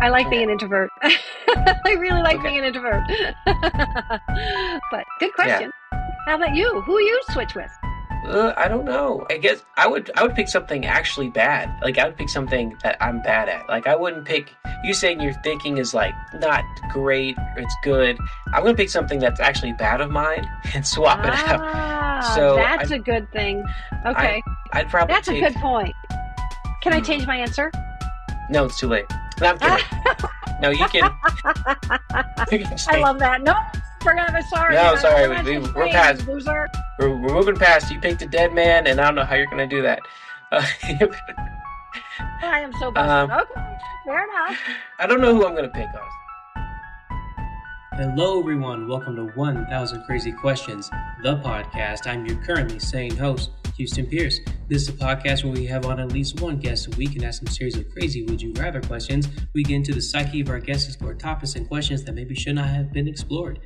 I like being Okay. an introvert. I really like Okay. being an introvert. But good Yeah. question. How about you? Who you switch with? I don't know. I guess I would pick something actually bad. Like I would pick something that I'm bad at. Like I wouldn't pick you saying your thinking is like not great, it's good. I'm gonna pick something that's actually bad of mine and swap it out. Ah, So that's a good thing. I Okay, I'd probably that's a take good point. Can I change my answer? no, it's too late. No, I'm kidding. No, you can you can I say love that. No, forgot. Sorry. no, sorry, That's just we're me, past loser. we're moving past. You picked a dead man and I don't know how you're gonna do that. Uh, I am so busted. um Okay, fair enough. I don't know who I'm gonna pick, honestly. Hello, everyone. Welcome to 1000 Crazy Questions, the podcast. I'm your currently sane host, Houston Pierce. This is a podcast where we have on at least one guest a week and ask them a series of crazy would you rather questions. We get into the psyche of our guests, explore topics and questions that maybe should not have been explored.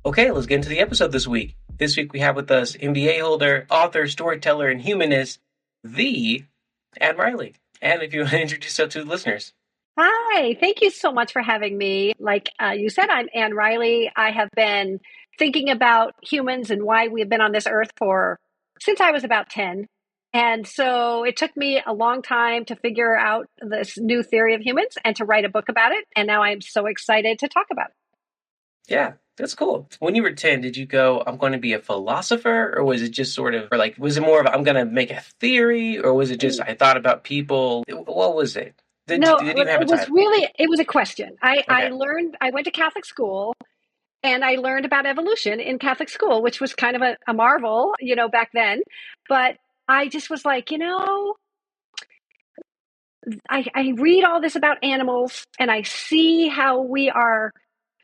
Okay, let's get into the episode this week. This week we have with us MBA holder, author, storyteller, and humanist, the Anne Riley. And if you want to introduce yourself to the listeners. Hi, thank you so much for having me. Like you said, I'm Anne Riley. I have been thinking about humans and why we've been on this earth since I was about 10. And so it took me a long time to figure out this new theory of humans and to write a book about it. And now I'm so excited to talk about it. Yeah, that's cool. When you were 10, did you go, I'm going to be a philosopher? Or was it just sort of, or like, was it more of, I'm going to make a theory? Or was it just, I thought about people? What was it? No, Did you even have a title? it was a question. I Okay. I went to Catholic school and I learned about evolution in Catholic school, which was kind of a marvel, back then. But I just was like, I read all this about animals and I see how we are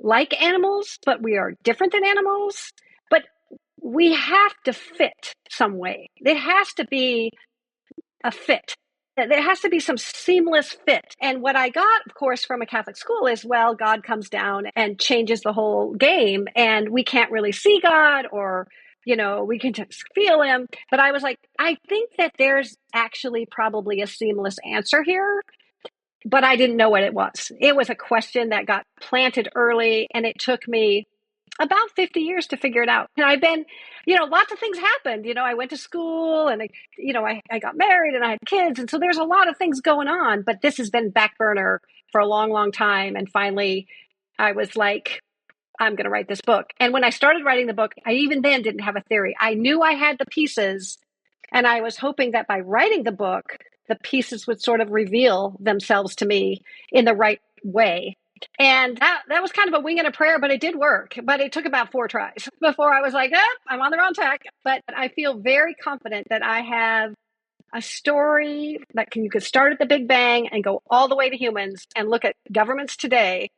like animals, but we are different than animals. But we have to fit some way. There has to be a fit. There has to be some seamless fit. And what I got, of course, from a Catholic school is, well, God comes down and changes the whole game. And we can't really see God or, we can just feel him. But I was like, I think that there's actually probably a seamless answer here. But I didn't know what it was. It was a question that got planted early, and it took me about 50 years to figure it out. And I've been, lots of things happened. I went to school and I got married and I had kids. And so there's a lot of things going on, but this has been back burner for a long, long time. And finally I was like, I'm going to write this book. And when I started writing the book, I even then didn't have a theory. I knew I had the pieces and I was hoping that by writing the book, the pieces would sort of reveal themselves to me in the right way. And that was kind of a wing and a prayer, but it did work. But it took about 4 tries before I was like, I'm on the wrong track. But I feel very confident that I have a story that you could start at the Big Bang and go all the way to humans and look at governments today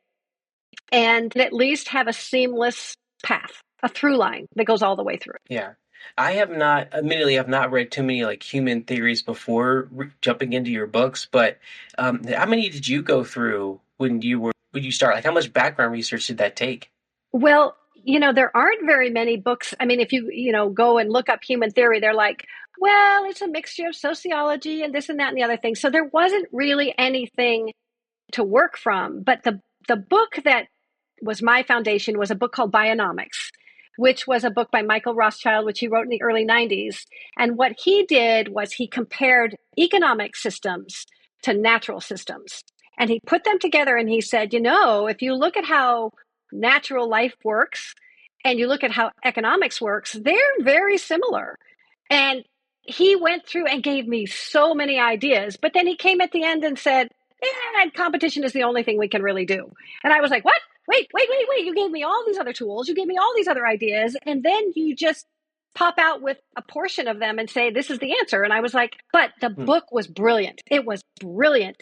and at least have a seamless path, a through line that goes all the way through. Yeah. Admittedly, have not read too many like human theories before jumping into your books, but how many did you go through when you start? Like, how much background research did that take? Well, there aren't very many books. I mean, if you, go and look up human theory, they're like, well, it's a mixture of sociology and this and that and the other thing. So there wasn't really anything to work from. But the book that was my foundation was a book called Bionomics, which was a book by Michael Rothschild, which he wrote in the early 90s. And what he did was he compared economic systems to natural systems. And he put them together and he said, if you look at how natural life works and you look at how economics works, they're very similar. And he went through and gave me so many ideas, but then he came at the end and said, competition is the only thing we can really do. And I was like, what? Wait. You gave me all these other tools. You gave me all these other ideas. And then you just pop out with a portion of them and say, this is the answer. And I was like, but the book was brilliant. It was brilliant.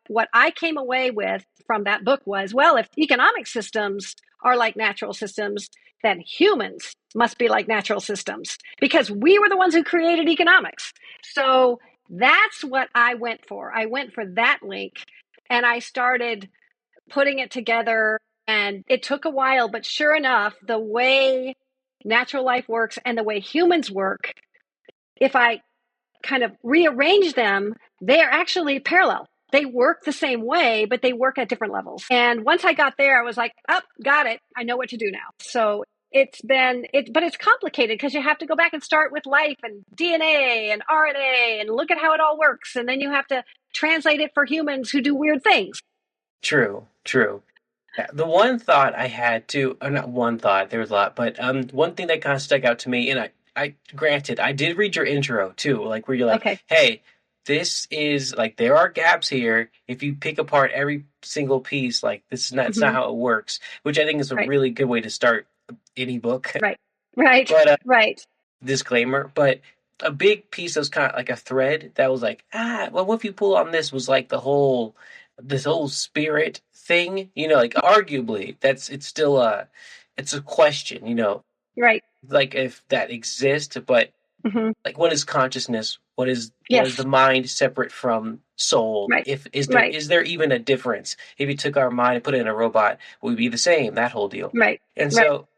What I came away with from that book was, well, if economic systems are like natural systems, then humans must be like natural systems because we were the ones who created economics. So that's what I went for. I went for that link and I started putting it together, and it took a while, but sure enough, the way natural life works and the way humans work, if I kind of rearrange them, they are actually parallel. They work the same way, but they work at different levels. And once I got there, I was like, oh, got it. I know what to do now. So but it's complicated because you have to go back and start with life and DNA and RNA and look at how it all works. And then you have to translate it for humans who do weird things. True. Yeah, the one thought I had too, or not one thought, there was a lot, but one thing that kind of stuck out to me, and I granted, I did read your intro too, like where you're like, Okay. hey, this is like, there are gaps here. If you pick apart every single piece, like this is not, it's not how it works, which I think is a really good way to start any book. Right. But, right. Disclaimer, but a big piece that was kind of like a thread that was like, well, what if you pull on this was like this whole spirit thing, like arguably it's still it's a question, Right. like if that exists, but like what is consciousness? What is the mind separate from soul? Right. Is there even a difference? If you took our mind and put it in a robot, would we be the same? That whole deal. Right. And so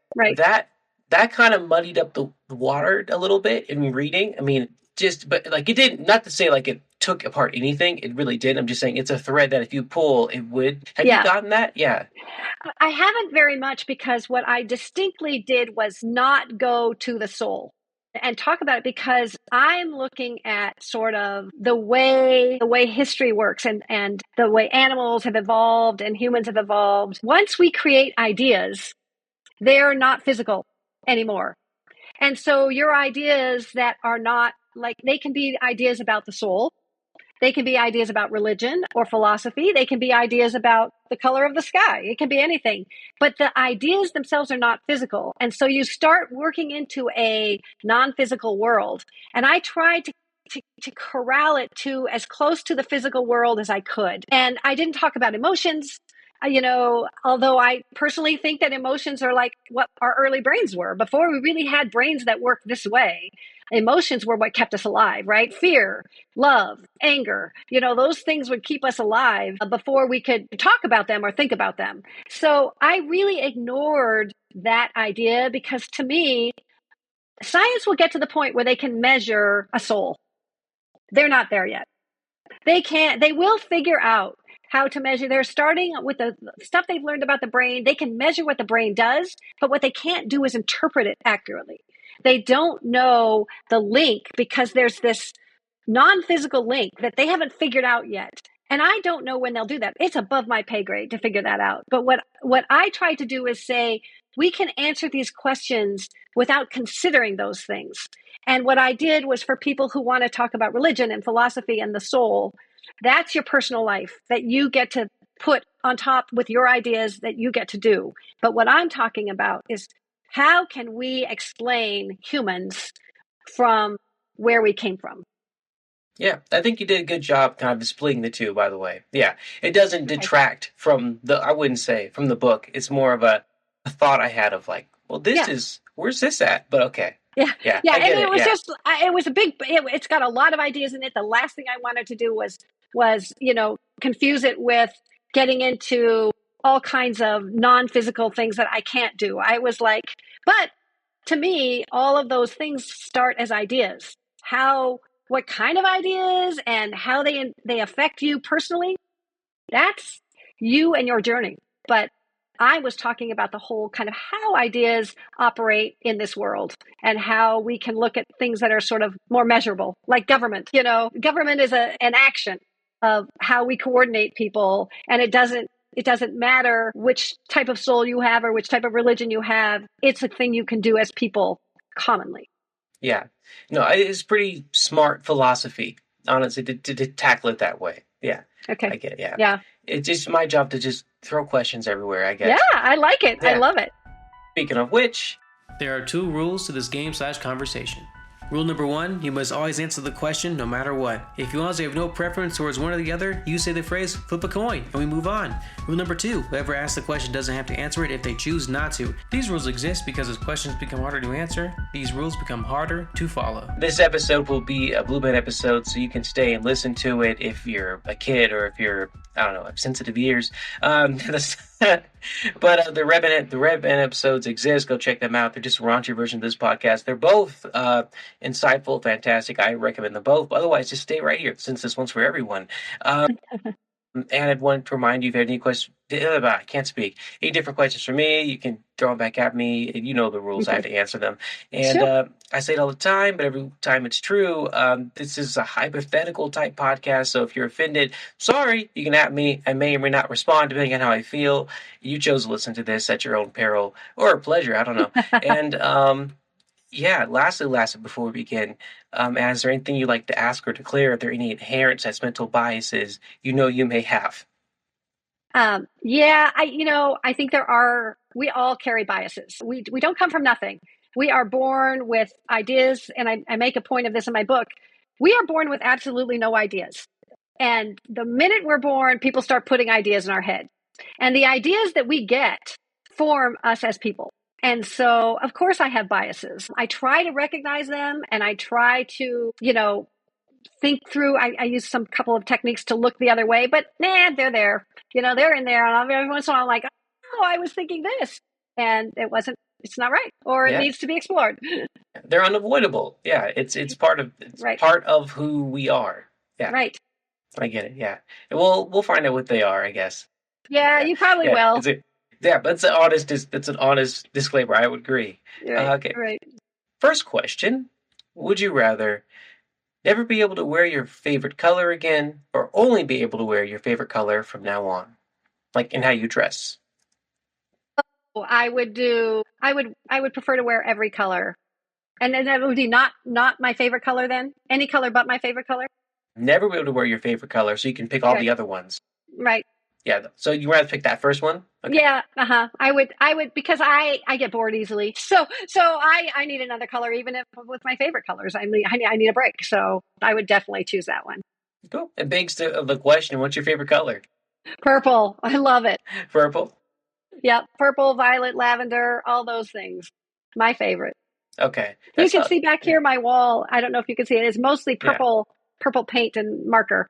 that kind of muddied up the water a little bit in reading. I mean, but like it didn't, not to say like it took apart anything. It really did. I'm just saying it's a thread that if you pull, it would. Have you gotten that? Yeah. I haven't very much because what I distinctly did was not go to the soul and talk about it because I'm looking at sort of the way history works and the way animals have evolved and humans have evolved. Once we create ideas, they're not physical anymore. And so your ideas that are not like, they can be ideas about the soul. They can be ideas about religion or philosophy. They can be ideas about the color of the sky. It can be anything. But the ideas themselves are not physical. And so you start working into a non-physical world. And I tried to corral it to as close to the physical world as I could. And I didn't talk about emotions. Although I personally think that emotions are like what our early brains were. Before we really had brains that worked this way, emotions were what kept us alive, right? Fear, love, anger, those things would keep us alive before we could talk about them or think about them. So I really ignored that idea because to me, science will get to the point where they can measure a soul. They're not there yet. They will figure out how to measure. They're starting with the stuff they've learned about the brain. They can measure what the brain does, but what they can't do is interpret it accurately. They don't know the link because there's this non-physical link that they haven't figured out yet. And I don't know when they'll do that. It's above my pay grade to figure that out. But what I try to do is say, we can answer these questions without considering those things. And what I did was for people who want to talk about religion and philosophy and the soul, that's your personal life that you get to put on top with your ideas that you get to do. But what I'm talking about is how can we explain humans from where we came from? Yeah, I think you did a good job kind of splitting the two, by the way. Yeah, it doesn't detract from I wouldn't say from the book. It's more of a thought I had of like, well, where's this at? But okay. Yeah. And it was it was it's got a lot of ideas in it. The last thing I wanted to do was confuse it with getting into all kinds of non-physical things that I can't do. I was like, but to me, all of those things start as ideas. What kind of ideas and how they affect you personally, that's you and your journey. But I was talking about the whole kind of how ideas operate in this world and how we can look at things that are sort of more measurable, like government. Government is an action of how we coordinate people, and it doesn't matter which type of soul you have or which type of religion you have. It's a thing you can do as people commonly. Yeah. No, it's pretty smart philosophy, honestly, to tackle it that way. Yeah. Okay. I get it. Yeah. Yeah. It's just my job to just throw questions everywhere, I guess. Yeah, I like it. Yeah. I love it. Speaking of which, there are 2 rules to this game/conversation. Rule number 1, you must always answer the question no matter what. If you honestly have no preference towards one or the other, you say the phrase, flip a coin, and we move on. Rule number 2, whoever asks the question doesn't have to answer it if they choose not to. These rules exist because as questions become harder to answer, these rules become harder to follow. This episode will be a Blue Band episode, so you can stay and listen to it if you're a kid or if you're, I don't know, have sensitive ears. But the Red Band episodes exist. Go check them out. They're just a raunchy version of this podcast. They're both insightful, fantastic. I recommend them both. But otherwise, just stay right here since this one's for everyone. And I want to remind you if you have any questions, I can't speak. Any different questions for me, you can throw them back at me. You know the rules. I have to answer them. And Sure. I say it all the time, but every time it's true. This is a hypothetical type podcast. So if you're offended, sorry, you can at me. I may or may not respond depending on how I feel. You chose to listen to this at your own peril or pleasure. I don't know. And yeah, lastly, before we begin, is there anything you'd like to ask or declare? Are there any inherent judgmental biases you may have? Yeah, I think we all carry biases. We don't come from nothing. We are born with ideas, and I make a point of this in my book. We are born with absolutely no ideas. And the minute we're born, people start putting ideas in our head. And the ideas that we get form us as people. And so, of course, I have biases. I try to recognize them, and I try to, think through. I use some couple of techniques to look the other way, but they're there. They're in there. And every once in a while, I'm like, oh, I was thinking this. And it's not right, or it Yeah, needs to be explored. they're unavoidable. Yeah, it's Right. part of who we are. Yeah, Right. I get it. Yeah, and we'll find out what they are, I guess. Yeah, Yeah, you probably yeah. will. But it's an honest disclaimer. I would agree. Right. Okay. Right. First question: would you rather never be able to wear your favorite color again, or only be able to wear your favorite color from now on, like in how you dress? I would prefer to wear every color. And then that would be not my favorite color then? Any color but my favorite color? Never be able to wear your favorite color, so you can pick all Right. the other ones. Right. Yeah. So you rather pick that first one? Okay. Yeah, I would because I get bored easily. So I need another color even if with my favorite colors. I need a break. So I would definitely choose that one. Cool. It begs the question: what's your favorite color? Purple. I love it. Purple. Yep, purple, violet, lavender, all those things. My favorite. Okay. You That's can see back here my wall. I don't know if you can see it. It's mostly yeah. purple paint and marker.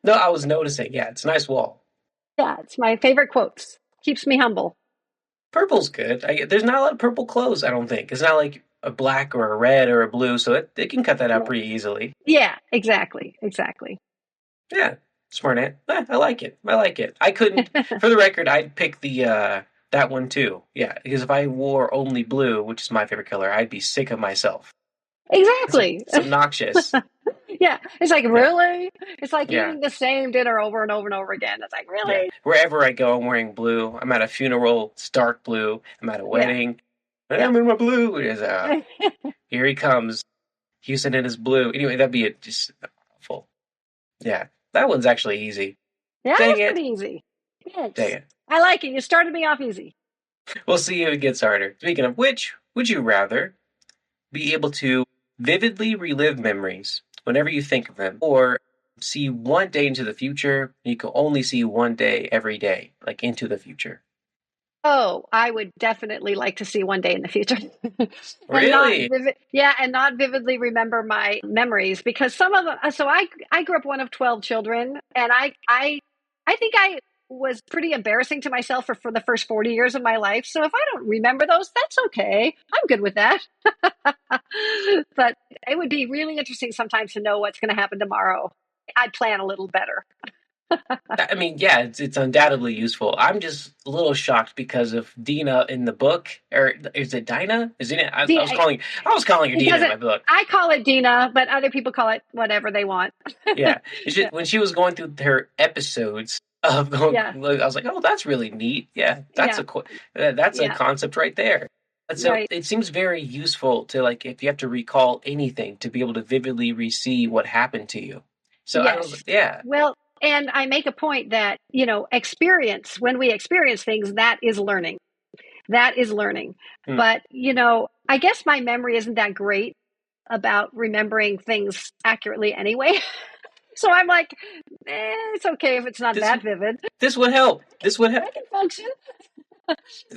No, I was noticing. Yeah, it's a nice wall. Yeah, it's my favorite quotes. Keeps me humble. Purple's good. There's not a lot of purple clothes, I don't think. It's not like a black or a red or a blue, so it can cut that out Right. pretty easily. Yeah, exactly. Yeah, smart ant. I like it. I couldn't, for the record, I'd pick that one too. Yeah, because if I wore only blue, which is my favorite color, I'd be sick of myself. Exactly. It's obnoxious. Yeah, it's like, really? It's like Yeah. eating the same dinner over and over and over again. It's like, really? Yeah. Wherever I go, I'm wearing blue. I'm at a funeral, it's dark blue. I'm at a wedding, and I'm in my blue. Here he comes. Houston in his blue. Anyway, that'd be just awful. Yeah, that one's actually easy. Yeah, Dang that's it. pretty easy. Thanks. Dang it. I like it. You started me off easy. We'll see if it gets harder. Speaking of which, would you rather be able to vividly relive memories whenever you think of them, or see one day into the future? You can only see one day every day, like into the future. Oh, I would definitely like to see one day in the future. Really? And not vividly remember my memories, because some of them. So I grew up one of 12 children, and I think I was pretty embarrassing to myself for the first 40 years of my life. So if I don't remember those, that's okay. I'm good with that. But it would be really interesting sometimes to know what's going to happen tomorrow. I'd plan a little better. I mean, yeah, it's undoubtedly useful. I'm just a little shocked because of Dina in the book, or is it Dinah? Is it? I was calling her Dina in my book. I call it Dina, but other people call it whatever they want. Yeah, when she was going through her episodes of going, Yeah. I was like, oh, that's really neat. Yeah, that's a concept right there. And so it seems very useful to, like, if you have to recall anything, to be able to vividly re-see what happened to you. So Yes. Well, and I make a point that, when we experience things, that is learning. But, I guess my memory isn't that great about remembering things accurately anyway. So I'm like, it's okay if it's not that vivid. This would help. I can function.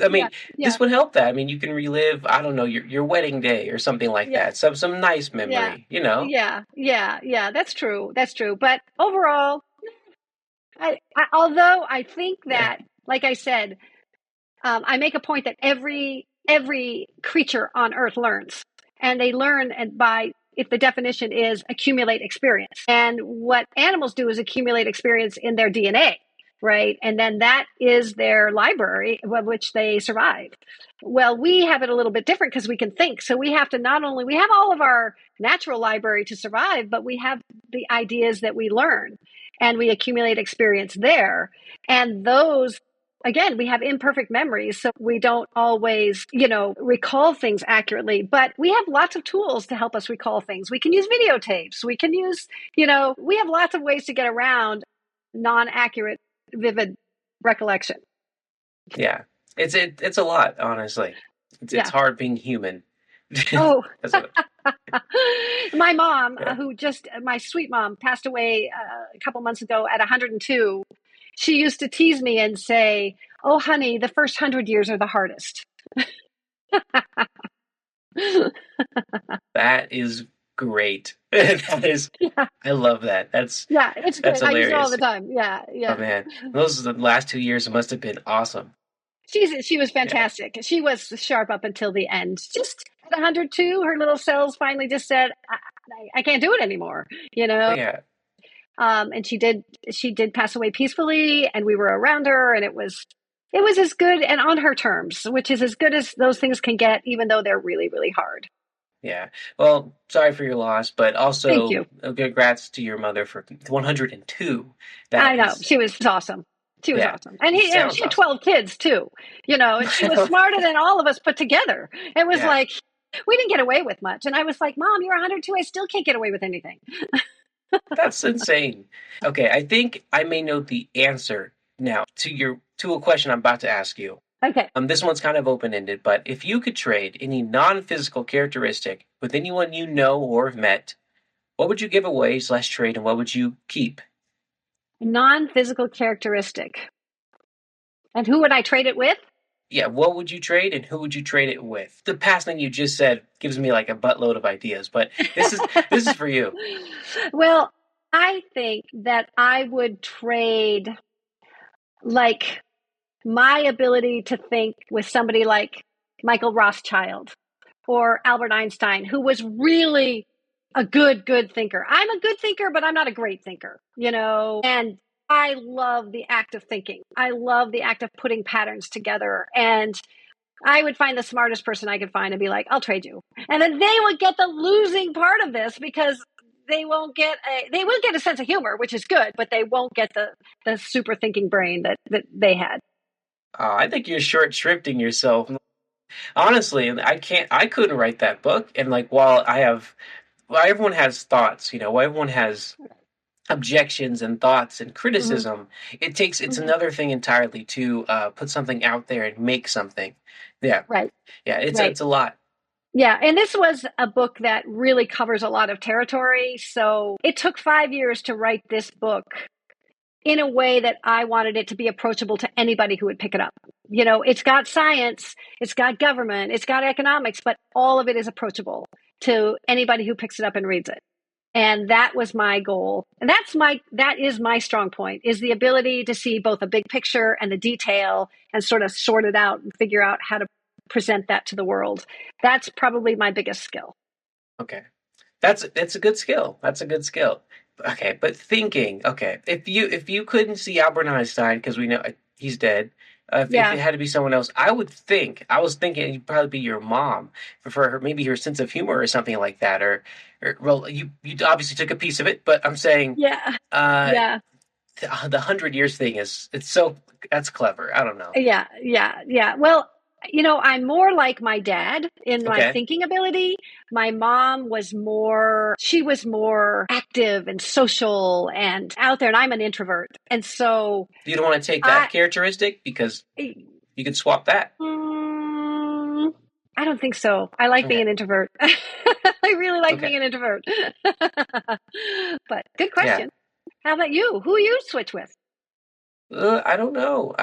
I mean, this would help that. I mean, you can relive, I don't know, your wedding day or something like that. Some nice memory, Yeah, that's true. But overall, although I think that, like I said, I make a point that every creature on Earth learns, and they learn by if the definition is accumulate experience. And what animals do is accumulate experience in their DNA, right? And then that is their library of which they survive. Well, we have it a little bit different because we can think. So we have to we have all of our natural library to survive, but we have the ideas that we learn and we accumulate experience there. And those, again, we have imperfect memories, so we don't always, recall things accurately, but we have lots of tools to help us recall things. We can use videotapes. We can use, we have lots of ways to get around non-accurate, vivid recollection. Yeah. It's a lot, honestly. It's hard being human. Oh, That's my mom, my sweet mom, passed away a couple months ago at 102. She used to tease me and say, "Oh, honey, the first 100 years are the hardest." That is great. That is, I love that. It's good. That's hilarious. I use it all the time. Yeah. Oh man, those are the last 2 years must have been awesome. She was fantastic. Yeah. She was sharp up until the end. Just at 102, her little cells finally just said, I can't do it anymore, Yeah. And she did pass away peacefully, and we were around her, and it was as good and on her terms, which is as good as those things can get, even though they're really, really hard. Yeah. Well, sorry for your loss, but also thank you. Congrats to your mother for 102. I know. She was awesome. She was awesome. And she had 12 kids too, and she was smarter than all of us put together. It was like, we didn't get away with much. And I was like, Mom, you're 102. I still can't get away with anything. That's insane. Okay. I think I may know the answer now to a question I'm about to ask you. Okay. This one's kind of open-ended, but if you could trade any non-physical characteristic with anyone you know or have met, what would you give away / trade, and what would you keep? Non-physical characteristic. And who would I trade it with? Yeah, what would you trade and who would you trade it with? The past thing you just said gives me like a buttload of ideas, but this is for you. Well, I think that I would trade like my ability to think with somebody like Michael Rothschild or Albert Einstein, who was really a good thinker. I'm a good thinker, but I'm not a great thinker, and I love the act of thinking. I love the act of putting patterns together. And I would find the smartest person I could find and be like, I'll trade you. And then they would get the losing part of this because they will get a sense of humor, which is good, but they won't get the super thinking brain that they had. I think you're short-shrifting yourself. Honestly, I couldn't write that book. And while everyone has thoughts, everyone has objections and thoughts and criticism. Mm-hmm. It's another thing entirely to put something out there and make something. Yeah. Right. Yeah. It's a lot. Yeah. And this was a book that really covers a lot of territory. So it took 5 years to write this book in a way that I wanted it to be approachable to anybody who would pick it up. It's got science, it's got government, it's got economics, but all of it is approachable to anybody who picks it up and reads it. And that was my goal. And that is my strong point, is the ability to see both the big picture and the detail and sort of sort it out and figure out how to present that to the world. That's probably my biggest skill. Okay. That's a good skill. That's a good skill. Okay. But thinking, if you couldn't see Albert Einstein, because we know he's dead, if it had to be someone else, I was thinking it'd probably be your mom for her, maybe her sense of humor or something like that. Or well, you obviously took a piece of it, but I'm saying, the 100 years thing that's clever. I don't know. Yeah. Well, I'm more like my dad in my thinking ability. My mom was more active and social and out there, and I'm an introvert. And so you don't want to take that characteristic because you could swap that. I don't think so. I like being an introvert. I really like being an introvert. But good question. Yeah. How about you? Who you switch with? I don't know.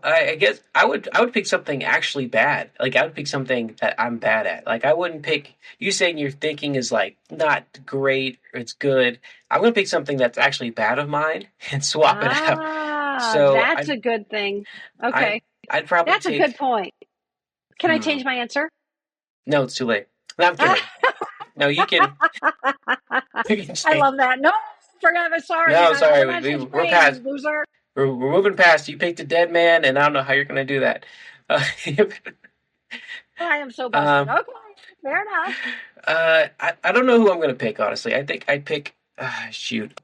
I guess I would pick something actually bad. I would pick something that I'm bad at. I wouldn't pick, you saying your thinking is not great or it's good. I'm going to pick something that's actually bad of mine and swap it out. So that's a good thing. Okay. I'd probably That's a good point. Can I change my answer? No, it's too late. No, I'm kidding. No, you can. You can I change. love that. No, sorry. No, sorry. We're not changing We're names, past. loser. We're moving past. You picked a dead man, and I don't know how you're going to do that. Uh, I am so busted. um, Okay, fair enough. I don't know who I'm going to pick, honestly. I think I'd pick. Shoot.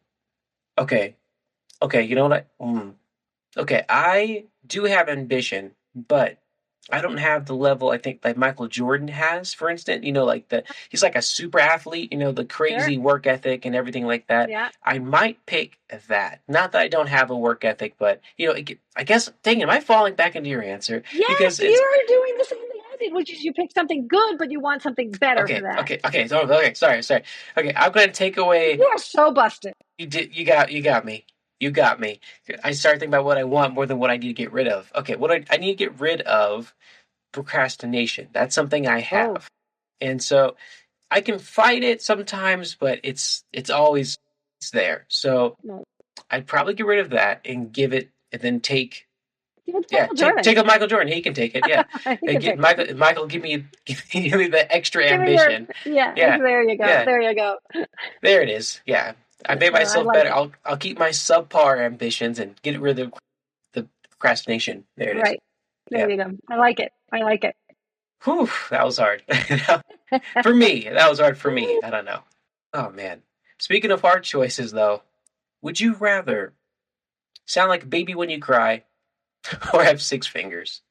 Okay. Okay. You know what? Okay. I do have ambition, but I don't have the level I think like Michael Jordan has, for instance. He's like a super athlete, the Sure. crazy work ethic and everything like that. Yeah. I might pick that. Not that I don't have a work ethic, but I guess dang, am I falling back into your answer? Yes, Because it's you're doing the same thing I did, which is you pick something good, but you want something better for that. okay, sorry. Okay, I'm gonna take away You are so busted. you got me. You got me. I start thinking about what I want more than what I need to get rid of. Okay, what I need to get rid of procrastination. That's something I Oh, have. And so I can fight it sometimes, but it's always there. So no. I'd probably get rid of that and give it and then take It's Michael Jordan. take up Michael Jordan. He can take it, yeah. He And can get take it. Michael give me the extra Give me ambition. yeah, Yeah. there you go. Yeah. There you go. There it is. Yeah. I made I myself like better. it. I'll keep my subpar ambitions and get rid of the procrastination. There it is. Right. There you go. I like it. Whew, that was hard. For me, that was hard for me. I don't know. Oh man. Speaking of hard choices, though, would you rather sound like a baby when you cry, or have 6 fingers?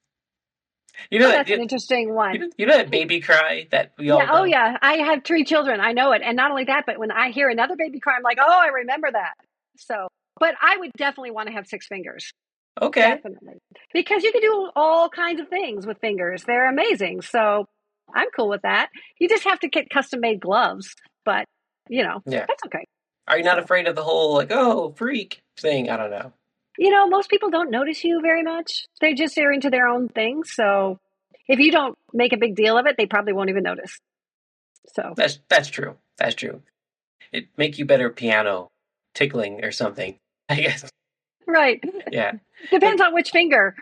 You know That's that an interesting one. you know that baby cry that we all Yeah. know. Oh, yeah. I have 3 children. I know it. And not only that, but when I hear another baby cry, I'm like, oh, I remember that. So, but I would definitely want to have 6 fingers. Okay. Definitely. Because you can do all kinds of things with fingers. They're amazing. So I'm cool with that. You just have to get custom made gloves. But, Yeah. that's okay. Are you not afraid of the whole like, oh, freak thing? I don't know. Most people don't notice you very much. They're into their own thing. So if you don't make a big deal of it, they probably won't even notice. So That's true. That's true. It make you better piano tickling or something, I guess. right. Yeah. Depends on which finger.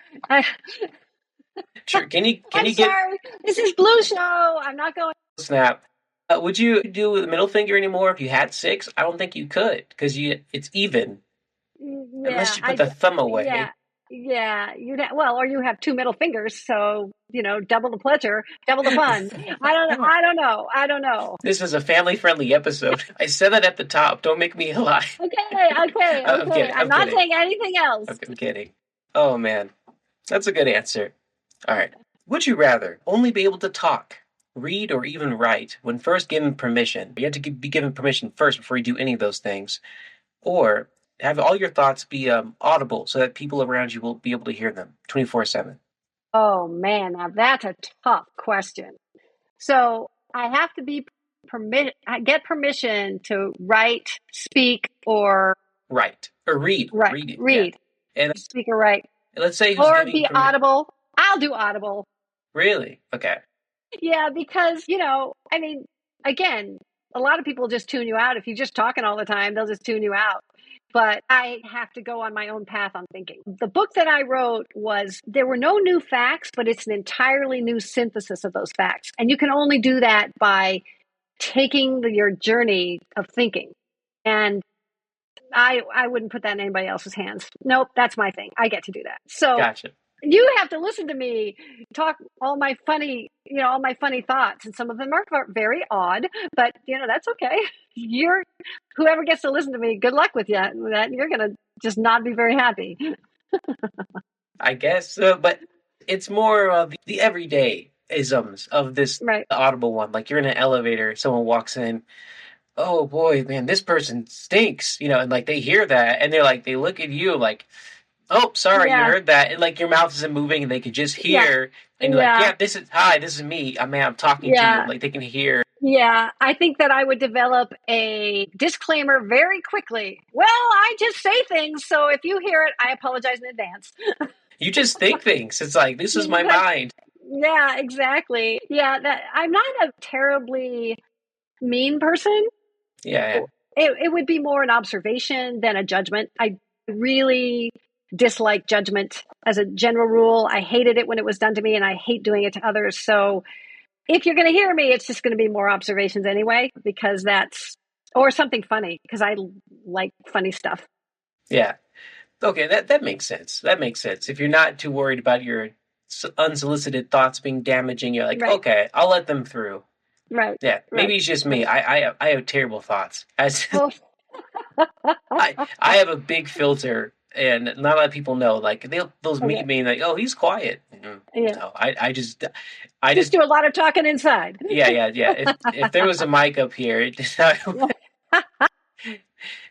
Sure. Can you I'm get sorry. This is Blue Show. I'm not going. snap? Would you do the middle finger anymore if you had 6? I don't think you could because it's even unless you put the thumb away. Yeah. Or you have 2 middle fingers, so double the pleasure, double the fun. I don't know. This is a family-friendly episode. I said that at the top. Don't make me lie. Okay. I'm kidding. I'm not saying anything else. I'm kidding. Oh man, that's a good answer. All right. Would you rather only be able to talk, read, or even write when first given permission? You have to be given permission first before you do any of those things, or have all your thoughts be audible so that people around you will be able to hear them 24/7. Oh man, now that's a tough question. So I have to get permission to write, speak, or Write or read. read. Yeah. And Speak or write. let's say who's Or giving be audible. I'll do audible. Really? Okay. Yeah, because, again, a lot of people just tune you out. If you're just talking all the time, they'll just tune you out. But I have to go on my own path on thinking. The book that I wrote there were no new facts, but it's an entirely new synthesis of those facts. And you can only do that by taking your journey of thinking. And I wouldn't put that in anybody else's hands. Nope, that's my thing. I get to do that. So Gotcha. you have to listen to me talk all my funny thoughts, and some of them are very odd, but that's okay. Whoever gets to listen to me, good luck with you. That you're gonna just not be very happy. I guess so, but it's more of the everyday isms of this Right. audible one. Like you're in an elevator, someone walks in, oh boy, man, this person stinks, and like they hear that and they look at you like, oh, sorry, you heard that, and like your mouth isn't moving and they could just hear, and you're like, yeah, this is me. I'm talking to you, like they can hear. Yeah, I think that I would develop a disclaimer very quickly. Well, I just say things, so if you hear it, I apologize in advance. You just think things. It's like, this is my mind. Yeah, exactly. Yeah, I'm not a terribly mean person. Yeah. It would be more an observation than a judgment. I really dislike judgment as a general rule. I hated it when it was done to me, and I hate doing it to others. So if you're going to hear me, it's just going to be more observations anyway, because or something funny, because I like funny stuff. Yeah. Okay, that makes sense. That makes sense. If you're not too worried about your unsolicited thoughts being damaging, you're like, Right. okay, I'll let them through. Right. Yeah, Right. maybe it's just me. I have terrible thoughts. Oh. I have a big filter, and not a lot of people know. Like they'll Okay. meet me and like, oh, he's quiet. Yeah. No, I just do a lot of talking inside. yeah. If there was a mic up here,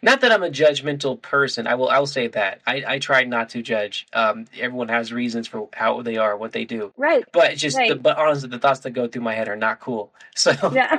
not that I'm a judgmental person. I'll say that. I try not to judge. Everyone has reasons for how they are, what they do. Right. But it's just Right. but honestly, the thoughts that go through my head are not cool. So Yeah.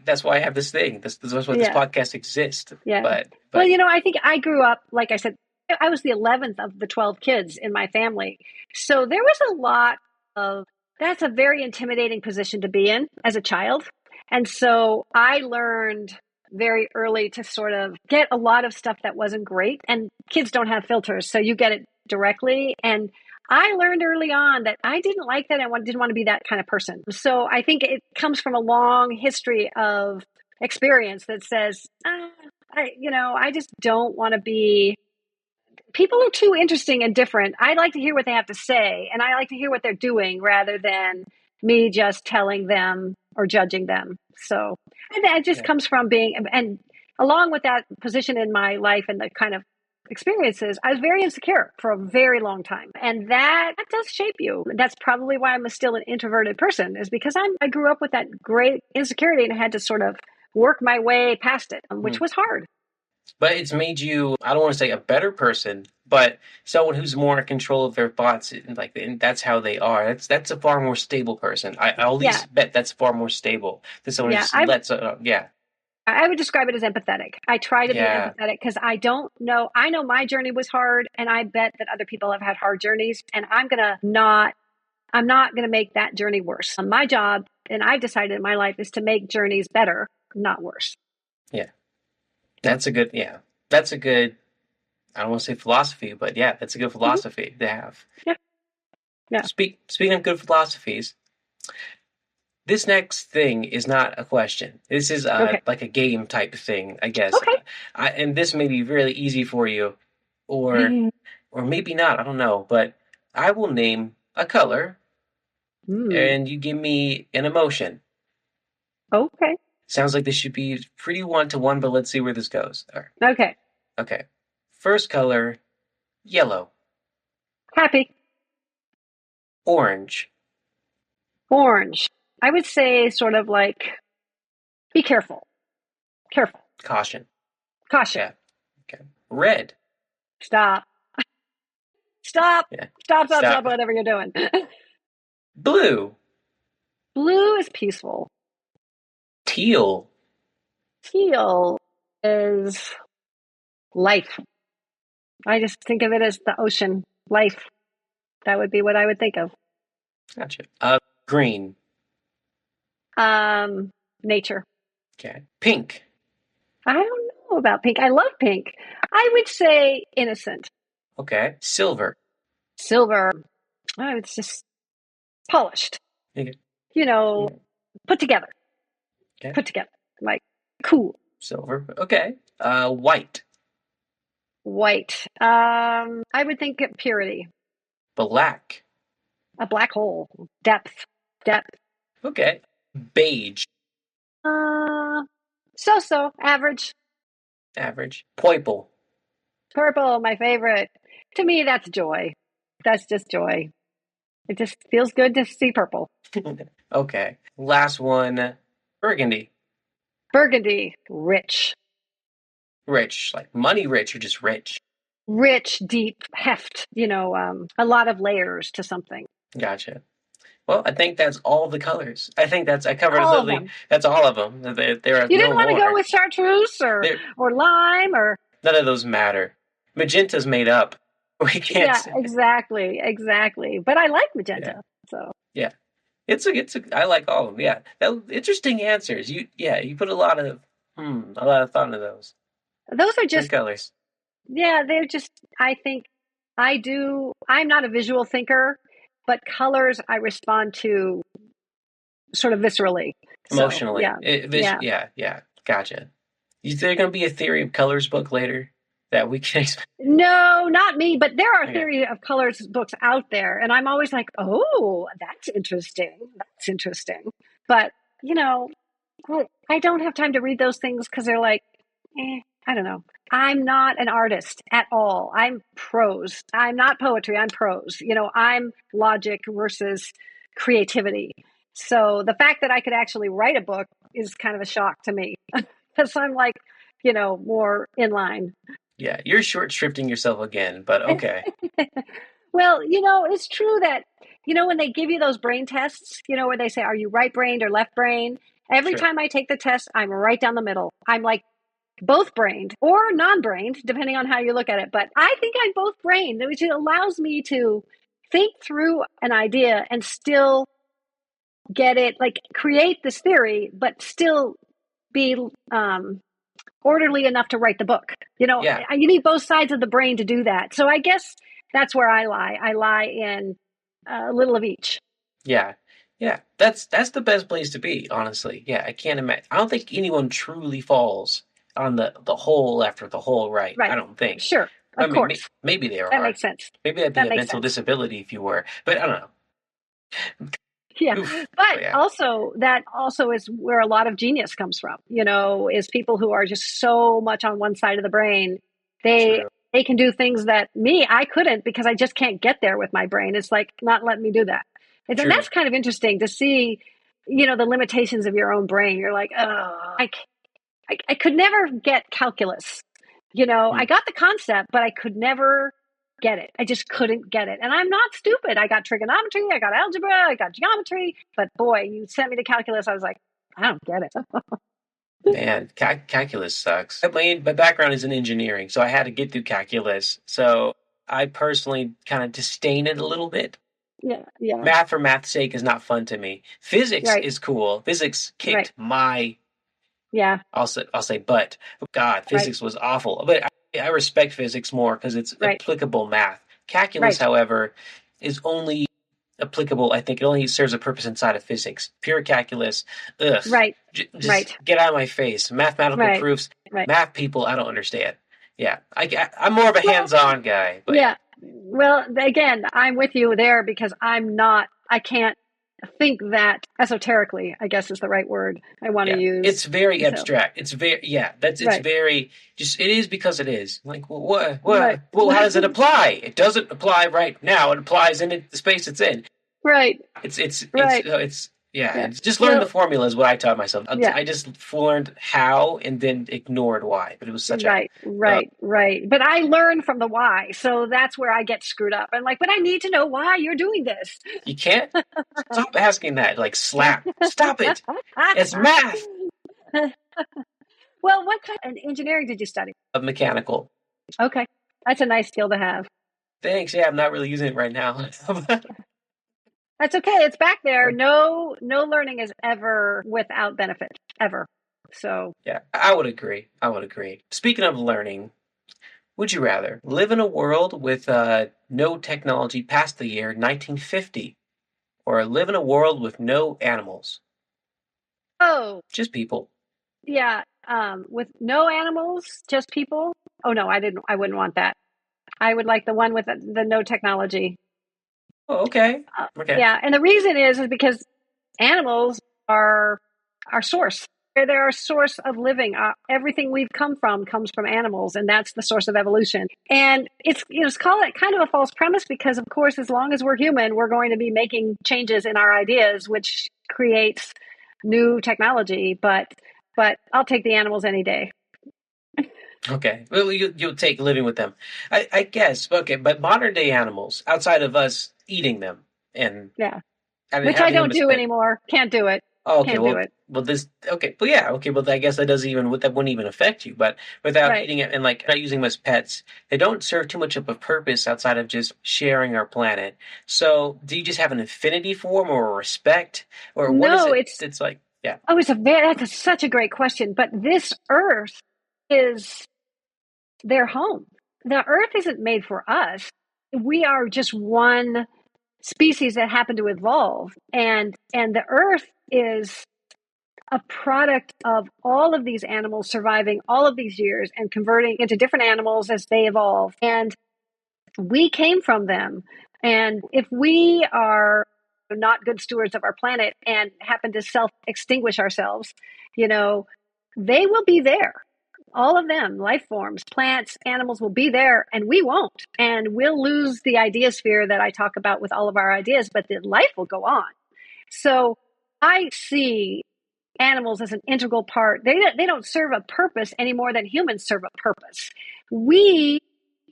that's why I have this thing. This is why this podcast exists. Yeah. But well, I think I grew up, like I said, I was the 11th of the 12 kids in my family. So there was a lot of, that's a very intimidating position to be in as a child. And so I learned very early to sort of get a lot of stuff that wasn't great. And kids don't have filters, so you get it directly. And I learned early on that I didn't like that. I didn't want to be that kind of person. So I think it comes from a long history of experience that says, I just don't want to be. People are too interesting and different. I like to hear what they have to say, and I like to hear what they're doing rather than me just telling them or judging them. So and that just comes from being, and along with that position in my life and the kind of experiences, I was very insecure for a very long time. And that does shape you. That's probably why I'm still an introverted person, is because I grew up with that great insecurity and I had to sort of work my way past it, which was hard. But it's made you, I don't want to say a better person, but someone who's more in control of their thoughts, and that's how they are. That's a far more stable person. I'll at least bet that's far more stable than someone who just lets I would describe it as empathetic. I try to be empathetic because I don't know. I know my journey was hard, and I bet that other people have had hard journeys, and I'm not going to make that journey worse. My job, and I've decided in my life, is to make journeys better, not worse. Yeah. That's a good, I don't want to say philosophy, but that's a good philosophy to have. Yeah. Speaking of good philosophies, this next thing is not a question. This is like a game type thing, I guess. Okay. And this may be really easy for you, or maybe not. I don't know. But I will name a color, and you give me an emotion. Okay. Sounds like this should be pretty 1-to-1, but let's see where this goes. All Okay. First color, yellow. Happy. Orange. Orange. I would say sort of like, be careful. Careful. Caution. Yeah. Okay. Red. Stop. Stop. Yeah. Stop, whatever you're doing. Blue. Blue is peaceful. Teal. Teal is life. I just think of it as the ocean. Life. That would be what I would think of. Gotcha. Green. Nature. Okay. Pink. I don't know about pink. I love pink. I would say innocent. Okay. Silver. Silver. Oh, it's just polished. Okay. Put together. Okay. Put together. Like cool. Silver. Okay. White. White. I would think purity. Black. A black hole. Depth. Okay. Beige. So. Average. Purple. Purple, my favorite. To me, that's joy. That's just joy. It just feels good to see purple. Okay. Last one. Burgundy. Rich. Rich. Like money rich or just rich? Rich, deep, heft. A lot of layers to something. Gotcha. Well, I think that's all the colors. I covered all literally. That's all of them. There are you didn't no want to more. go with chartreuse or lime or none of those matter. Magenta's made up. We can't. Yeah, exactly. But I like magenta. So yeah, it's a. I like all of them. Yeah, interesting answers. You put a lot of thought into those. Those are just good colors. Yeah, they're just. I think I do. I'm not a visual thinker, but colors I respond to sort of viscerally. Emotionally. So, yeah. Yeah. Gotcha. Is there going to be a theory of colors book later that we can expect? No, not me, but there are Okay. theory of colors books out there. And I'm always like, oh, that's interesting. That's interesting. But, I don't have time to read those things because they're like, I don't know. I'm not an artist at all. I'm prose. I'm not poetry. I'm prose. I'm logic versus creativity. So the fact that I could actually write a book is kind of a shock to me because I'm like, more in line. Yeah, you're short shrifting yourself again, but okay. Well, it's true that, when they give you those brain tests, where they say, are you right brained or left brain? Every Sure. time I take the test, I'm right down the middle. I'm like both brained or non-brained, depending on how you look at it. But I think I'm both brained, which allows me to think through an idea and still get it, like create this theory, but still be orderly enough to write the book. Yeah. You need both sides of the brain to do that. So I guess that's where I lie. I lie in a little of each. Yeah. That's the best place to be, honestly. Yeah, I can't imagine. I don't think anyone truly falls on the whole left or the whole right. Right. I don't think. Sure. I Of mean, course. maybe there That are. makes sense. Maybe that'd be That a makes mental sense. disability if you were, but I don't know. Yeah. Oof. But Yeah. also that also is where a lot of genius comes from, is people who are just so much on one side of the brain. True. They can do things that I couldn't because I just can't get there with my brain. It's like not letting me do that. And True. that's kind of interesting to see, the limitations of your own brain. You're like, oh, I could never get calculus. I got the concept, but I could never get it. I just couldn't get it. And I'm not stupid. I got trigonometry, I got algebra, I got geometry. But boy, you sent me to calculus. I was like, I don't get it. Man, calculus sucks. My background is in engineering, so I had to get through calculus. So I personally kind of disdain it a little bit. Yeah. Math for math's sake is not fun to me. Physics Right. is cool. Physics kicked Right. my, Yeah. I'll say butt. God, physics was awful. But I respect physics more because it's applicable math. Calculus, however, is only applicable. I think it only serves a purpose inside of physics. Pure calculus, ugh. Right. Just get out of my face. Mathematical proofs, math people, I don't understand. Yeah, I'm more of a hands-on guy. But yeah. Well, again, I'm with you there because I can't think that esoterically, I guess is the right word I want to use. It's very abstract. It's very, it's very, it is because it is. Like, what? Well, how does it apply? It doesn't apply right now. It applies in the space it's in. Right. It's just learn the formula is what I taught myself. I just learned how and then ignored why. But it was such right. But I learned from the why, so that's where I get screwed up. I'm like, but I need to know why you're doing this. You can't stop asking that. Like slap. Stop it. It's math. Well, what kind of engineering did you study? Mechanical. Okay, that's a nice skill to have. Thanks. Yeah, I'm not really using it right now. That's okay. It's back there. No learning is ever without benefit, ever. So yeah, I would agree. Speaking of learning, would you rather live in a world with no technology past the year 1950, or live in a world with no animals? Oh, just people. Yeah, with no animals, just people. Oh no, I wouldn't want that. I would like the one with the no technology. Oh, okay. Yeah, and the reason is because animals are our source. They're our source of living. Everything we've come from comes from animals, and that's the source of evolution. And it's called it kind of a false premise because, of course, as long as we're human, we're going to be making changes in our ideas, which creates new technology. But I'll take the animals any day. Okay. Well, you'll take living with them. I guess. Okay, but modern day animals, outside of us eating them and which I don't do anymore. Can't do it. Oh, okay. Can't do it. Well, this. Okay. Well, yeah. Okay. Well, I guess that wouldn't even affect you. But without eating it and not using them as pets, they don't serve too much of a purpose outside of just sharing our planet. So, do you just have an affinity for them or respect, or what is it? It's like, yeah. Oh, that's such a great question. But this Earth is their home. The Earth isn't made for us. We are just one species that happen to evolve, and the Earth is a product of all of these animals surviving all of these years and converting into different animals as they evolve. And we came from them. And if we are not good stewards of our planet and happen to self-extinguish ourselves, they will be there. All of them, life forms, plants, animals will be there, and we won't. And we'll lose the ideasphere that I talk about with all of our ideas, but the life will go on. So I see animals as an integral part. They don't serve a purpose any more than humans serve a purpose. We